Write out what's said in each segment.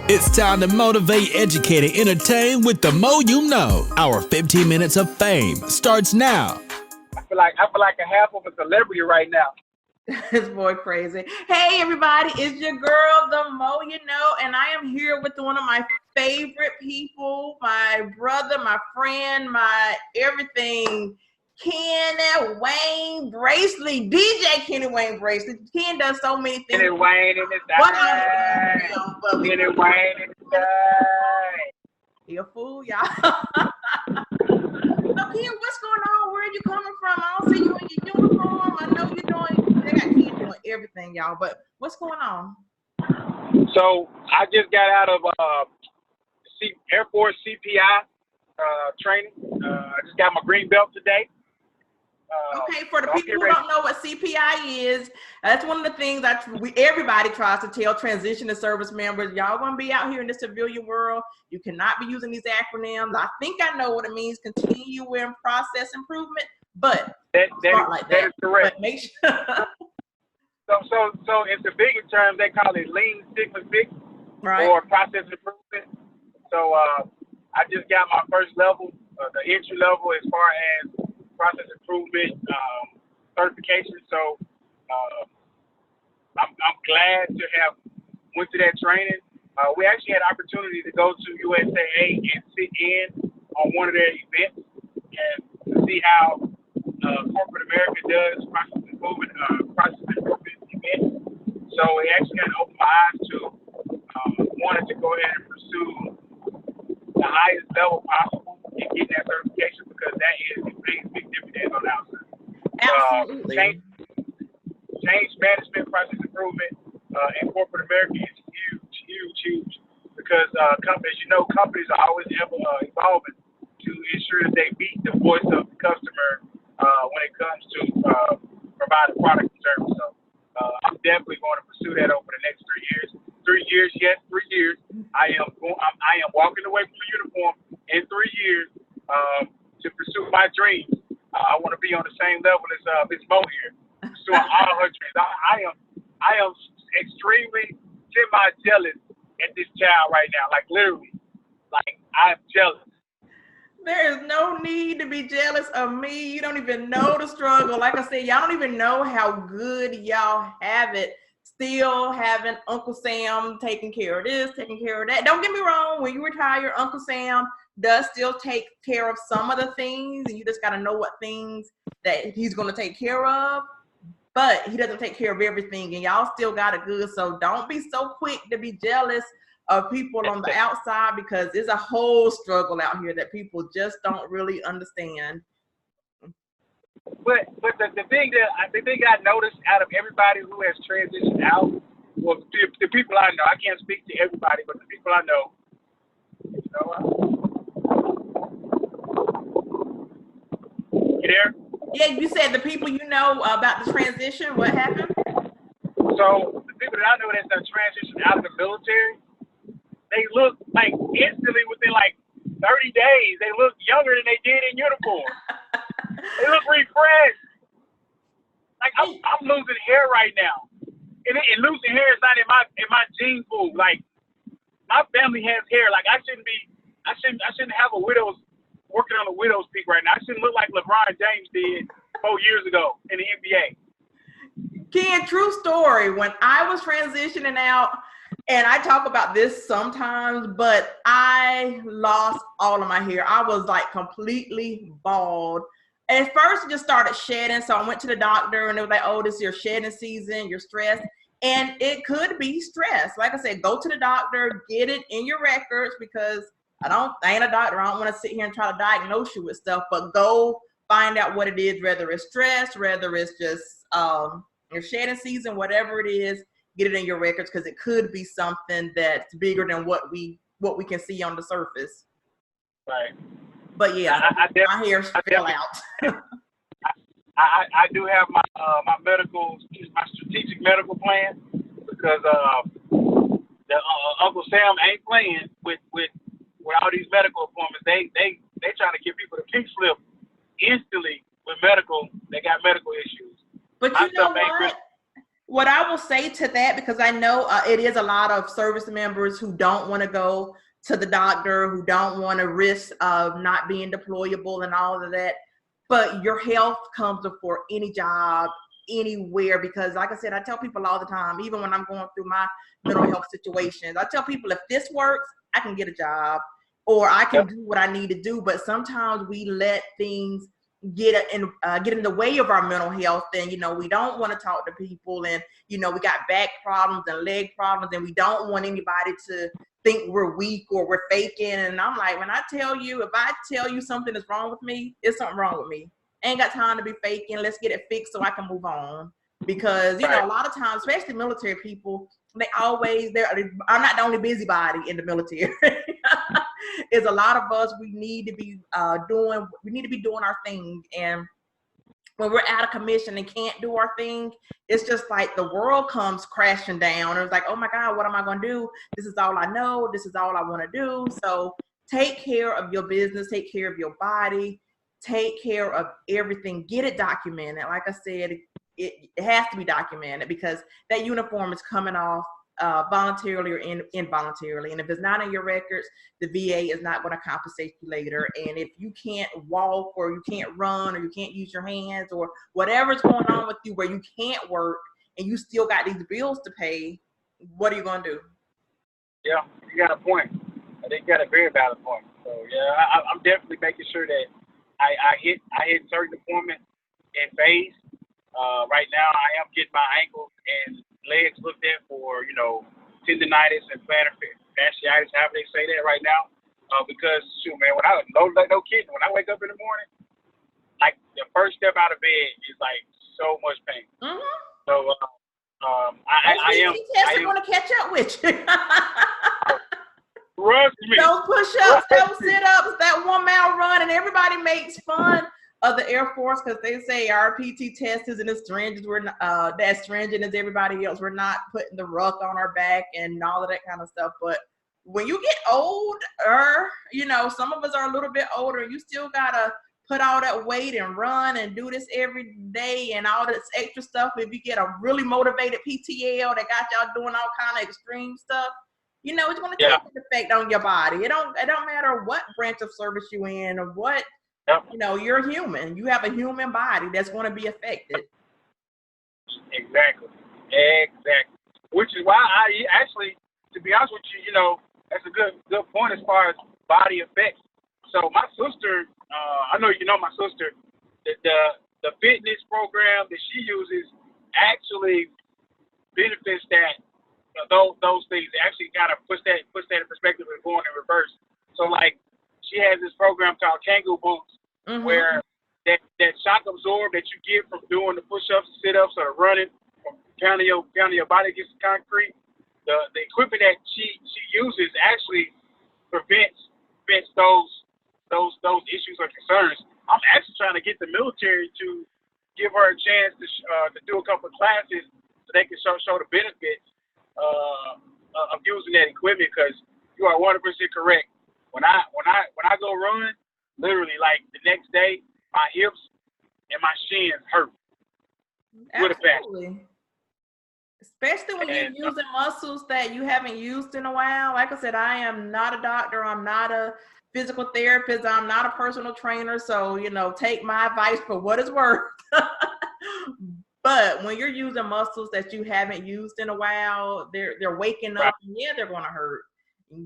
It's time to motivate, educate, and entertain with the Mo You Know. Our 15 minutes of fame starts now. I feel like a half of a celebrity right now. This boy crazy. Hey everybody, it's your girl, the Mo You Know, and I am here with one of my favorite people, my brother, my friend, my everything, Kenny Wayne Braceley, DJ Kenny Wayne Braceley. Ken does so many things. Kenny Wayne in his day. Kenny Wayne in his day. He a fool, y'all. So Ken, what's going on? Where are you coming from? I don't see you in your uniform. I know you're doing. They got Ken doing everything, y'all. But what's going on? So I just got out of Air Force CPI training. I just got my green belt today. Okay, for the people who don't know what CPI is, that's one of the things that everybody tries to tell transitioning service members. Y'all gonna be out here in the civilian world. You cannot be using these acronyms. I think I know what it means, continuing process improvement, but that is correct. But make sure. So in the bigger terms, they call it Lean Sigma Six, right, or process improvement. So I just got my first level, the entry level as far as process improvement certification. So I'm glad to have went to that training. We actually had opportunity to go to USAA and sit in on one of their events and to see how corporate America does process improvement events. So it actually kind of opened my eyes to wanting to go ahead and pursue the highest level possible and get that certification, because that is pays big dividends on the outside. Absolutely. Change management, process improvement in corporate America is huge. Because as you know, companies are always evolving to ensure that they meet the voice of the customer when it comes to providing product and service. So I'm definitely going to pursue that over the next 3 years. 3 years, yes, 3 years. I am walking away from the uniform in 3 years to pursue my dreams. I want to be on the same level as Miss Mo here, pursuing all her dreams. I am extremely semi-jealous at this child right now. Like literally, like I'm jealous. There is no need to be jealous of me. You don't even know the struggle. Like I said, y'all don't even know how good y'all have it. Still having Uncle Sam taking care of this, taking care of that. Don't get me wrong. When you retire, Uncle Sam does still take care of some of the things, and you just got to know what things that he's going to take care of. But he doesn't take care of everything, and y'all still got it good. So don't be so quick to be jealous of people on the outside, because there's a whole struggle out here that people just don't really understand. But the thing I noticed out of everybody who has transitioned out, well, the people I know, I can't speak to everybody, but the people I know, you there? Yeah, you said the people you know about the transition. What happened? So the people that I know that's done transition out of the military, they look like instantly within like 30 days, they look younger than they did in uniform. They look refreshed. Like I'm losing hair right now, and losing hair is not in my gene pool. Like my family has hair. Like I shouldn't have a widow's working on a widow's peak right now. I shouldn't look like LeBron James did 4 years ago in the NBA. Ken, true story. When I was transitioning out, and I talk about this sometimes, but I lost all of my hair. I was like completely bald. At first, it just started shedding. So I went to the doctor, and they were like, "Oh, this is your shedding season. You're stressed." And it could be stress. Like I said, go to the doctor, get it in your records, because I ain't a doctor. I don't want to sit here and try to diagnose you with stuff, but go find out what it is, whether it's stress, whether it's just your shedding season, whatever it is, get it in your records, because it could be something that's bigger than what we can see on the surface. Right. But yeah, my hair fell out. I do have my my strategic medical plan, because the Uncle Sam ain't playing with all these medical appointments. They trying to give people the pink slip instantly with medical. They got medical issues. But you know what? What I will say to that, because I know it is a lot of service members who don't want to go to the doctor, who don't want to risk of not being deployable and all of that. But your health comes before any job, anywhere, because like I said, I tell people all the time, even when I'm going through my mental health situations, I tell people if this works, I can get a job or I can do what I need to do. But sometimes we let things get in the way of our mental health, and we don't want to talk to people, and we got back problems and leg problems, and we don't want anybody to think we're weak or we're faking. And I'm like, when I tell you, if I tell you something is wrong with me, it's something wrong with me. Ain't got time to be faking. Let's get it fixed so I can move on. Because a lot of times, especially military people, I'm not the only busybody in the military. It's a lot of us. We need to be doing our thing. And when we're out of commission and can't do our thing, it's just like the world comes crashing down. It's like, oh my God, what am I going to do? This is all I know. This is all I want to do. So take care of your business. Take care of your body. Take care of everything. Get it documented. Like I said, it has to be documented, because that uniform is coming off voluntarily or involuntarily. And if it's not in your records, the VA is not going to compensate you later. And if you can't walk, or you can't run, or you can't use your hands, or whatever's going on with you where you can't work and you still got these bills to pay, what are you going to do? Yeah, you got a point. I think you got a very valid point. So yeah, I'm definitely making sure that I hit certain appointments in phase. Right now, I am getting my ankles and legs looked at for, tendinitis and plantar fasciitis, however they say that right now. Because, shoot, man, no kidding, when I wake up in the morning, like, the first step out of bed is, like, so much pain. Mm-hmm. So, I am going to catch up with you. Trust me. Those push-ups, those sit-ups, that 1 mile run, and everybody makes fun of the Air Force because they say our PT test isn't as stringent. We're not, as stringent as everybody else. We're not putting the ruck on our back and all of that kind of stuff. But when you get older, some of us are a little bit older. You still gotta put all that weight and run and do this every day and all this extra stuff. If you get a really motivated PTL that got y'all doing all kind of extreme stuff, it's going to take an effect on your body. It don't matter what branch of service you in or what. You're human. You have a human body that's going to be affected. Exactly. Which is why I actually, to be honest with you, that's a good point as far as body effects. So my sister, I know you know my sister, the fitness program that she uses actually benefits that those things. It actually kind of puts that in perspective and going in reverse. So like, she has this program called Kangoo Boots, where that shock absorb that you get from doing the push-ups, sit-ups, or running, from pounding your body against the concrete. The equipment that she uses actually prevents those issues or concerns. I'm actually trying to get the military to give her a chance to do a couple of classes so they can show the benefits of using that equipment, because you are 100% correct. When I go run, literally like the next day, my hips and my shins hurt. Absolutely. Especially when you're using muscles that you haven't used in a while. Like I said, I am not a doctor. I'm not a physical therapist. I'm not a personal trainer. So, take my advice for what it's worth. But when you're using muscles that you haven't used in a while, they're waking up. And they're going to hurt.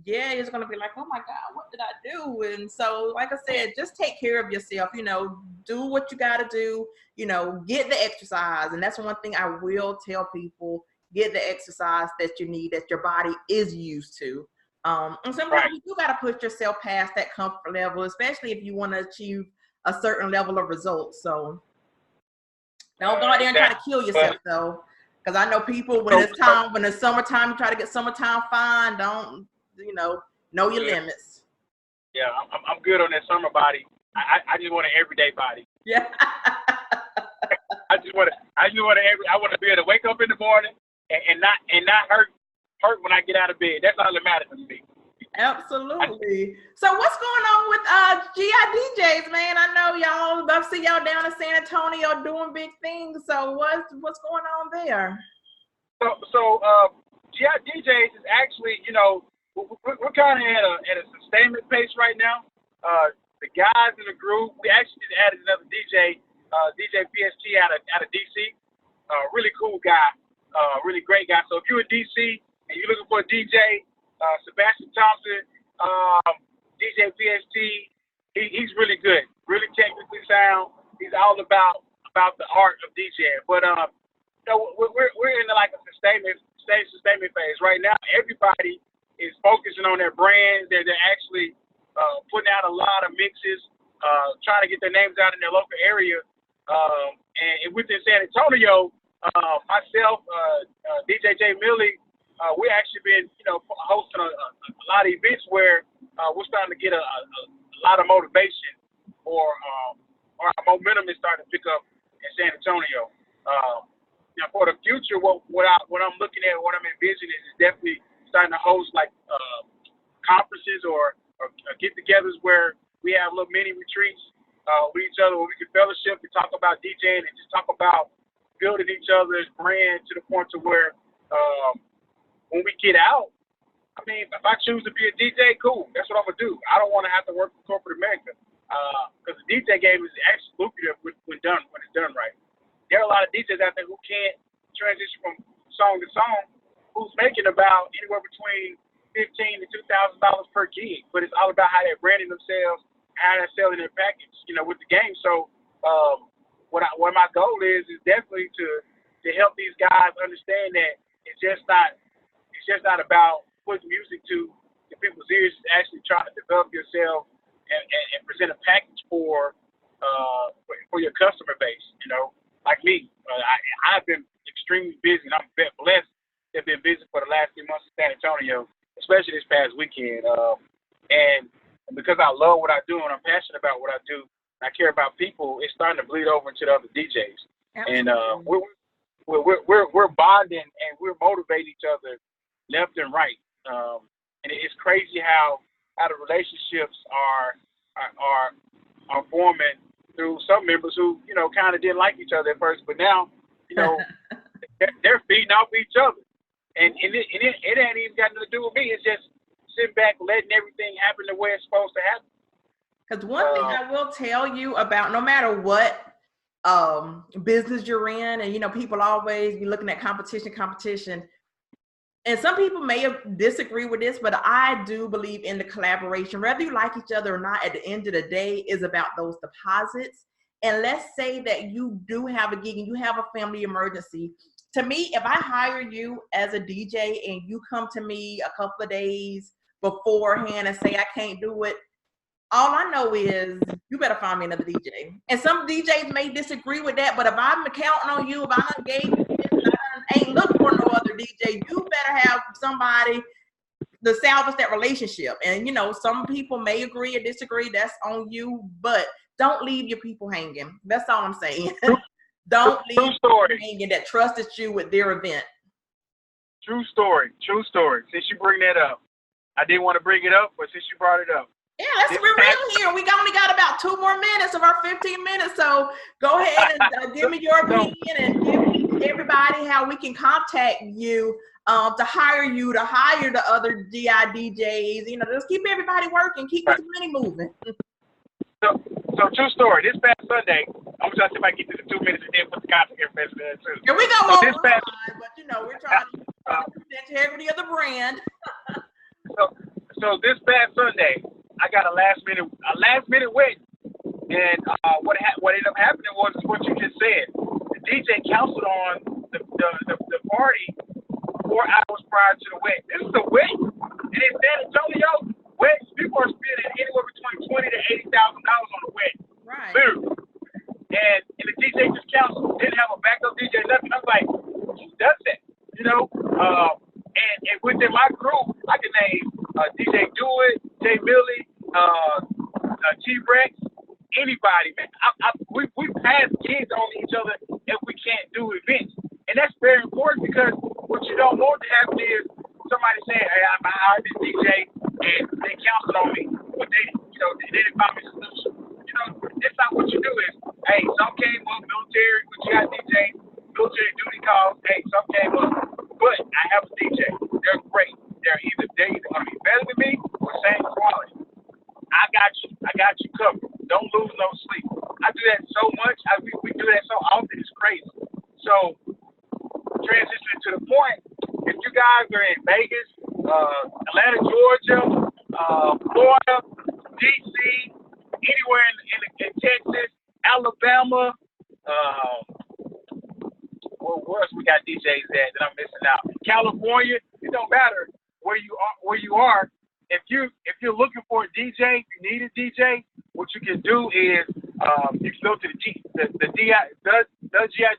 Yeah, it's going to be like, oh my God, what did I do? And so, like I said, just take care of yourself, do what you got to do, get the exercise. And that's one thing I will tell people, get the exercise that you need, that your body is used to. And sometimes you got to put yourself past that comfort level, especially if you want to achieve a certain level of results. So don't go out there and try to kill yourself though. Because I know people, when it's summertime, you try to get summertime fine, don't, know your limits. Yeah, I'm good on that summer body. I just want an everyday body. Yeah. I want to be able to wake up in the morning and not hurt when I get out of bed. That's all that matters to me. Absolutely. So what's going on with GIDJs, man? I know y'all, I see y'all down in San Antonio doing big things. So what's going on there? GI DJs is actually, we're kind of at a sustainment pace right now. The guys in the group, we actually just added another DJ, DJ PST out of DC. Really cool guy, really great guy. So if you're in DC and you're looking for a DJ, Sebastian Thompson, DJ PST, he's really good, really technically sound. He's all about the art of DJing. But we're in like a sustainment phase right now. Everybody is focusing on their brands. They're actually putting out a lot of mixes, trying to get their names out in their local area. And within San Antonio, myself, DJ J Millie, we actually been hosting a lot of events where we're starting to get a lot of motivation, or our momentum is starting to pick up in San Antonio. Now for the future, what I'm looking at, what I'm envisioning is definitely starting to host like conferences or get-togethers where we have little mini retreats with each other, where we can fellowship and talk about DJing and just talk about building each other's brand to the point to where when we get out, I mean, if I choose to be a DJ, cool. That's what I'm gonna do. I don't want to have to work for corporate America because the DJ game is actually lucrative when it's done right. There are a lot of DJs out there who can't transition from song to song, who's making about anywhere between $1,500 to $2,000 per gig, but it's all about how they're branding themselves, how they're selling their package, with the game. So, what my goal is definitely to help these guys understand that it's just not about putting music to people's ears. It's actually trying to develop yourself and present a package for your customer base. Like me, I've been extremely busy, and I'm blessed to have been busy for the last few months in San Antonio, especially this past weekend. And because I love what I do and I'm passionate about what I do, and I care about people, it's starting to bleed over into the other DJs. Absolutely. And we're bonding and we're motivating each other left and right. And it's crazy how the relationships are forming through some members who kind of didn't like each other at first, but now they're feeding off each other. And it ain't even got nothing to do with me. It's just sitting back, letting everything happen the way it's supposed to happen. Because one thing I will tell you about, no matter what business you're in, and people always be looking at competition. And some people may disagree with this, but I do believe in the collaboration. Whether you like each other or not, at the end of the day, is about those deposits. And let's say that you do have a gig and you have a family emergency. To me, if I hire you as a DJ and you come to me a couple of days beforehand and say I can't do it, all I know is you better find me another DJ. And some DJs may disagree with that, but if I'm counting on you, if I done gave you this, I ain't looking for no other DJ, you better have somebody to salvage that relationship. And some people may agree or disagree, that's on you, but don't leave your people hanging. That's all I'm saying. Don't leave people hanging that trusted you with their event. True story. Since you bring that up, I didn't want to bring it up, but since you brought it up. Yeah, let's be real here. We only got about 2 more minutes of our 15 minutes, so go ahead and give me your opinion and give everybody how we can contact you to hire the other GI DJs. Just keep everybody working, keep this money moving. So true story. This past Sunday, I'm trying to see if I can get this in 2 minutes and then put the concert information there too. Yeah, we got more but we're trying to protect the integrity of the brand. So this past Sunday, I got a last minute wedding, and what ended up happening was what you just said. The DJ canceled on the party 4 hours prior to the wedding. This is a wedding, and in San Antonio, weddings, people are spending anywhere between $20,000 to $80,000 on a wedding. Right. Literally. And the DJ just canceled. Didn't have a backup DJ, nothing. I'm like, who does that? And within my group, I can name DJ Do It, J Millie, T-Rex, anybody, man. We pass kids on each other if we can't do events. And that's very important because what you don't want to happen is somebody saying, hey, I hired this DJ and they canceled on me, but they didn't find me a solution. That's not what you do is, hey, some came up, military, what you got DJ, military duty calls, hey, some came up, but I have a DJ. They're great. They're either going to be better than me or same quality. I got you covered. Don't lose no sleep. I do that so much. We do that so often. It's crazy. So transitioning to the point, if you guys are in Vegas, Atlanta, Georgia, Florida, DC, anywhere in Texas, Alabama, where else we got DJs at that I'm missing out? California. It don't matter where you are. If you're looking for a DJ, if you need a DJ, what you can do is you can go to the GI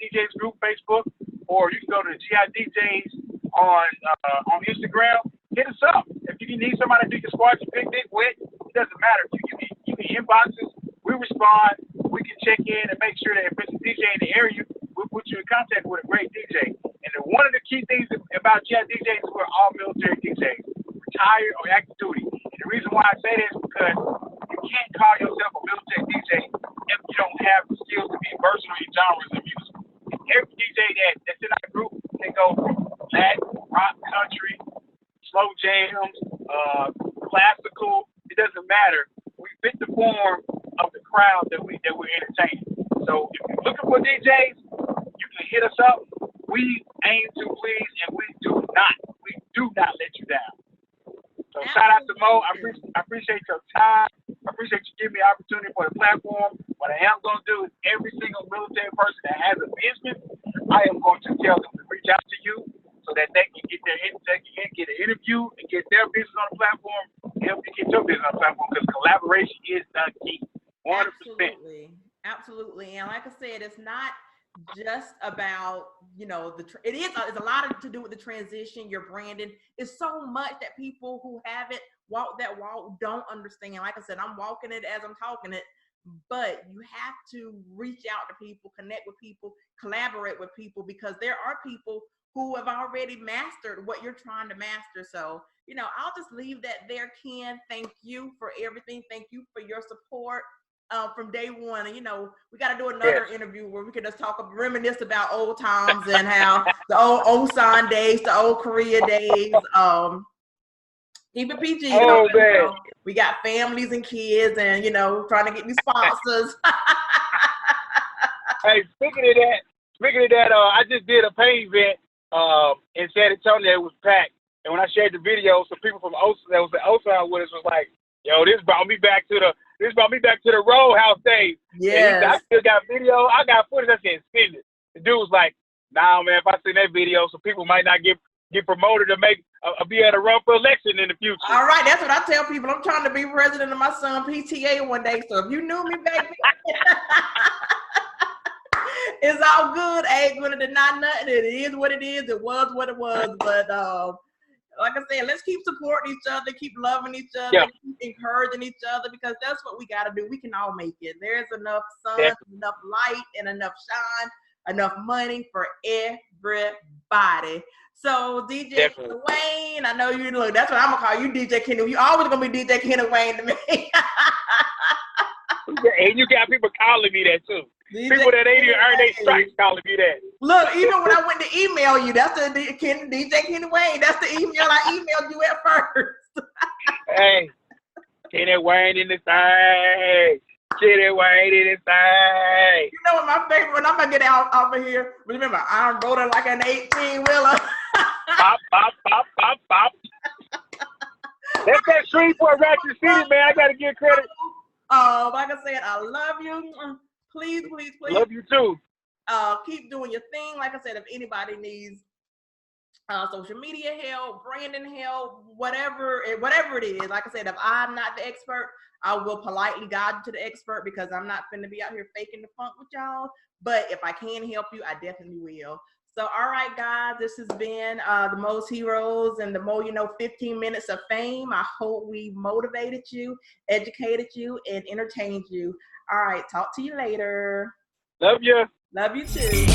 DJs group Facebook, or you can go to the GI DJs on Instagram. Hit us up. If you need somebody to do your squad, your picnic with, it doesn't matter. You can inbox us. We respond. We can check in and make sure that if it's a DJ in the area, we'll put you in contact with a great DJ. And one of the key things about GI DJs is we're all military DJs, retired or active duty. And the reason why I say this is because you can't call yourself a military DJ if you don't have the skills to be versatile in genres of music. Every DJ that's in our group can go from Latin, rock, country, slow jams, classical. It doesn't matter. We fit the form of the crowd that we're entertaining. So if you're looking for DJs, you can hit us up. We aim to please, and we do not let you down. So shout out to Mo. I appreciate your time. I appreciate you giving me the opportunity for the platform. What I am going to do is every single military person that has a business, I am going to tell them to reach out to you so that they can get an interview and get their business on the platform and help you get your business on the platform, because collaboration is the key. 100%. Absolutely. And like I said, it's not just about, it's a lot to do with the transition, your branding. It's so much that people who haven't walked that walk don't understand. Like I said, I'm walking it as I'm talking it, but you have to reach out to people, connect with people, collaborate with people, because there are people who have already mastered what you're trying to master. So, I'll just leave that there, Ken. Thank you for everything. Thank you for your support. From day one, and we got to do another interview where we can just reminisce about old times and how the old Osan days, the old Korea days. Keep it PG. We got families and kids, and trying to get these sponsors. Hey, speaking of that, I just did a paint event in San Antonio. It was packed, and when I shared the video, some people from Osan that was at Osan with us was like, "Yo, this brought me back to the Road House days." Yeah. I still got video. I got footage. I said, "Send it." The dude was like, "Nah, man. If I send that video, some people might not get promoted to be able to run for election in the future." All right, that's what I tell people. I'm trying to be president of my son PTA one day. So if you knew me back then, it's all good. I ain't gonna deny nothing. It is what it is. It was what it was. But like I said, let's keep supporting each other, keep loving each other, keep encouraging each other, because that's what we got to do. We can all make it. There's enough sun, enough light, and enough shine, enough money for everybody. So DJ Kenny Wayne, I know you look. That's what I'm gonna call you, DJ Kenny. You always gonna be DJ Kenny Wayne to me. And you got people calling me that too. People that ain't even earned their stripes calling me that. Look, even when I went to email you, that's the DJ Kenny Wayne. That's the email I emailed you at first. Hey, Kenny Wayne in the thing. Kenny Wayne in the thing. You know what my favorite one? I'm gonna get out of here. Remember, I'm rolling like an 18-wheeler. Pop, pop, pop, pop, pop. That's that Shreveport Ratchet City, man. I gotta give credit. Like I said, I love you. Please. Love you too. Keep doing your thing. Like I said, if anybody needs social media help, branding help, whatever it is. Like I said, if I'm not the expert, I will politely guide you to the expert, because I'm not finna be out here faking the funk with y'all. But if I can help you, I definitely will. So, all right, guys, this has been the Mo's Heroes and the Mo 15 Minutes of Fame. I hope we motivated you, educated you, and entertained you. All right, talk to you later. Love you. Love you too.